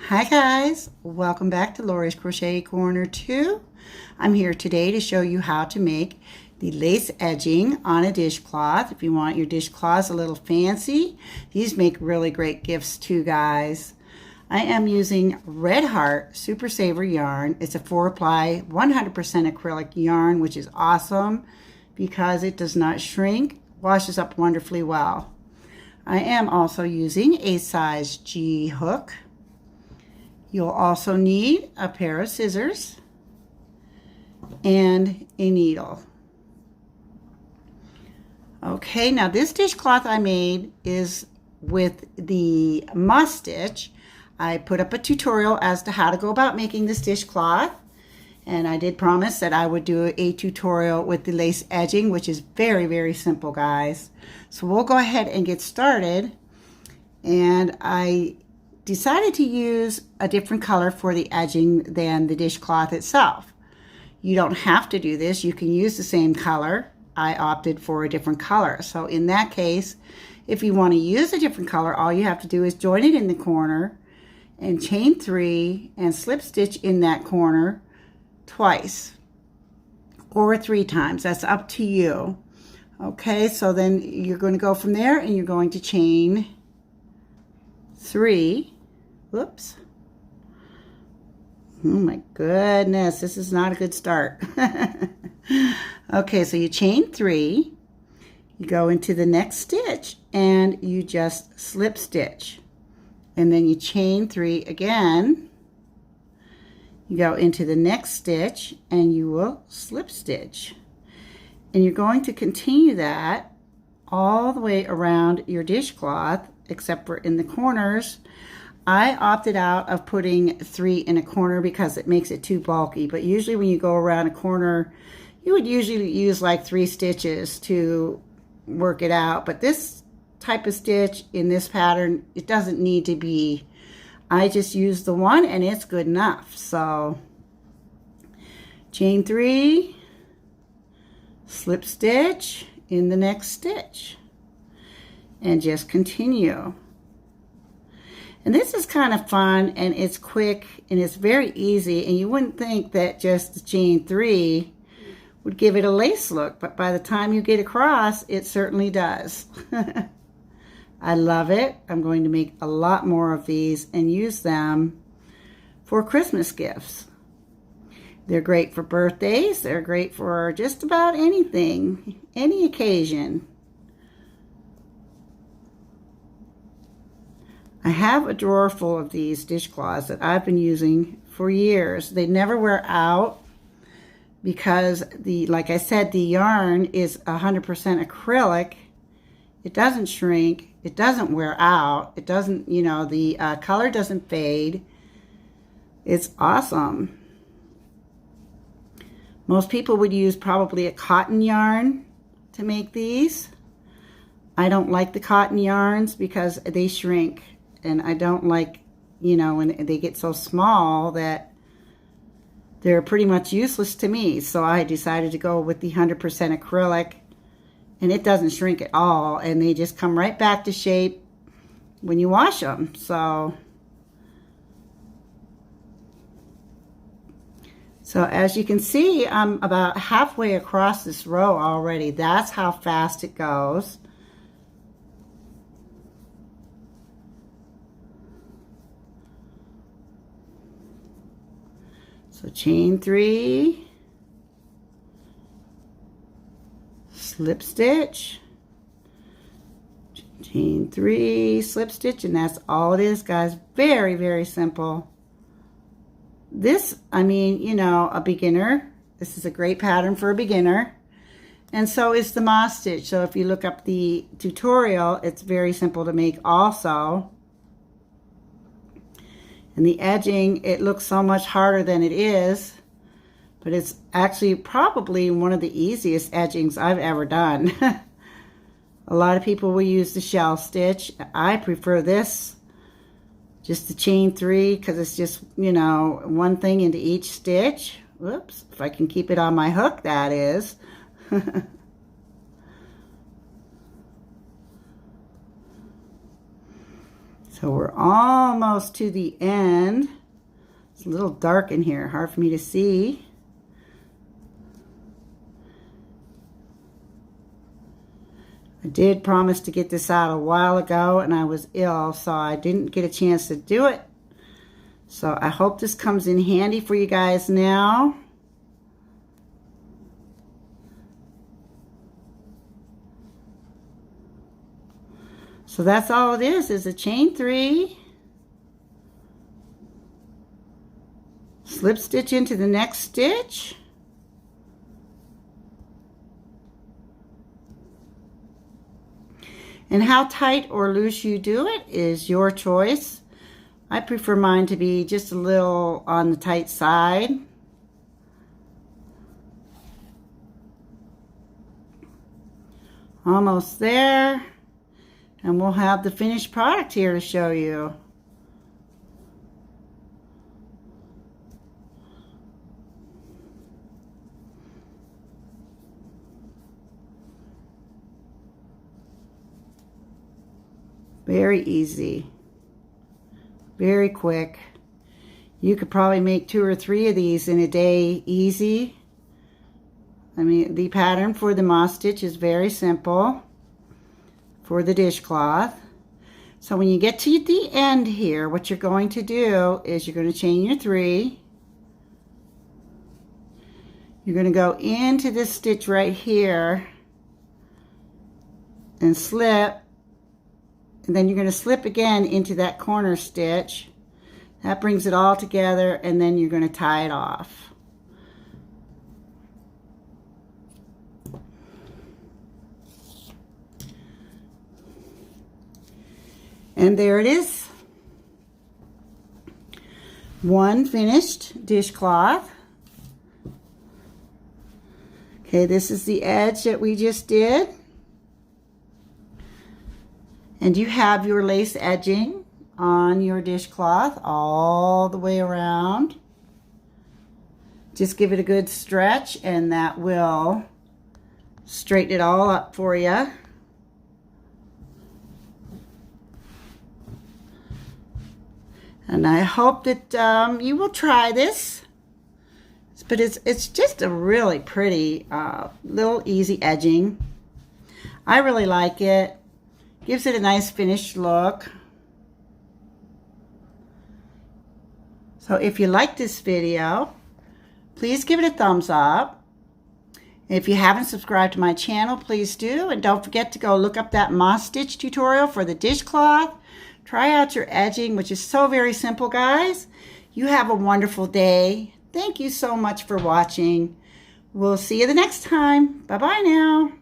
Hi guys, welcome back to Lori's Crochet Corner 2. I'm here today to show you how to make the lace edging on a dishcloth. If you want your dishcloths a little fancy, these make really great gifts too, guys. I am using Red Heart Super Saver yarn. It's a 4-ply 100% acrylic yarn, which is awesome because it does not shrink, washes up wonderfully well. I am also using a size G hook. You'll also need a pair of scissors and a needle. Okay, now this dishcloth I made is with the moss stitch. I put up a tutorial as to how to go about making this dishcloth, and I did promise that I would do a tutorial with the lace edging, which is very, very simple, guys. So we'll go ahead and get started. And I decided to use a different color for the edging than the dishcloth itself. You don't have to do this. You can use the same color. I opted for a different color. So in that case, if you want to use a different color, all you have to do is join it in the corner and chain 3 and slip stitch in that corner twice or 3 times. That's up to you. Okay, so then you're going to go from there and you're going to chain 3. Whoops. Oh my goodness, this is not a good start. Okay, so you chain 3, you go into the next stitch and you just slip stitch. And then you chain 3 again. You go into the next stitch and you will slip stitch. And you're going to continue that all the way around your dishcloth, except for in the corners. I opted out of putting 3 in a corner because it makes it too bulky, but usually when you go around a corner, you would usually use like 3 stitches to work it out. But this type of stitch in this pattern, it doesn't need to be. I just use the 1 and it's good enough. So chain 3, slip stitch in the next stitch, and just continue. And this is kind of fun, and it's quick, and it's very easy, and you wouldn't think that just the chain 3 would give it a lace look, but by the time you get across, it certainly does. I love it. I'm going to make a lot more of these and use them for Christmas gifts. They're great for birthdays. They're great for just about anything, any occasion. I have a drawer full of these dishcloths that I've been using for years. They never wear out because like I said, the yarn is 100% acrylic. It doesn't shrink. It doesn't wear out. It doesn't, the color doesn't fade. It's awesome. Most people would use probably a cotton yarn to make these. I don't like the cotton yarns because they shrink. And I don't like, when they get so small that they're pretty much useless to me. So I decided to go with the 100% acrylic. And it doesn't shrink at all. And they just come right back to shape when you wash them. So as you can see, I'm about halfway across this row already. That's how fast it goes. So chain 3, slip stitch, chain 3, slip stitch, and that's all it is, guys. Very, very simple. This, a beginner. This is a great pattern for a beginner. And so is the moss stitch. So if you look up the tutorial, it's very simple to make also. And the edging, it looks so much harder than it is, but it's actually probably one of the easiest edgings I've ever done. A lot of people will use the shell stitch. I prefer this, just the chain 3, because it's just, one thing into each stitch. Whoops, if I can keep it on my hook, that is. So we're almost to the end. It's a little dark in here, hard for me to see. I did promise to get this out a while ago and I was ill, so I didn't get a chance to do it. So I hope this comes in handy for you guys now. So that's all it is a chain 3, slip stitch into the next stitch, and how tight or loose you do it is your choice. I prefer mine to be just a little on the tight side. Almost there. And we'll have the finished product here to show you. Very easy. Very quick. You could probably make 2 or 3 of these in a day easy. I mean, the pattern for the moss stitch is very simple for the dishcloth. So when you get to the end here, what you're going to do is you're going to chain your 3. You're going to go into this stitch right here and slip, and then you're going to slip again into that corner stitch. That brings it all together, and then you're going to tie it off. And there it is. One finished dishcloth. Okay, this is the edge that we just did. And you have your lace edging on your dishcloth all the way around. Just give it a good stretch and that will straighten it all up for you. And I hope that you will try this. But it's just a really pretty little easy edging. I really like it. Gives it a nice finished look. So if you like this video, please give it a thumbs up. If you haven't subscribed to my channel, please do. And don't forget to go look up that moss stitch tutorial for the dishcloth. Try out your edging, which is so very simple, guys. You have a wonderful day. Thank you so much for watching. We'll see you the next time. Bye-bye now.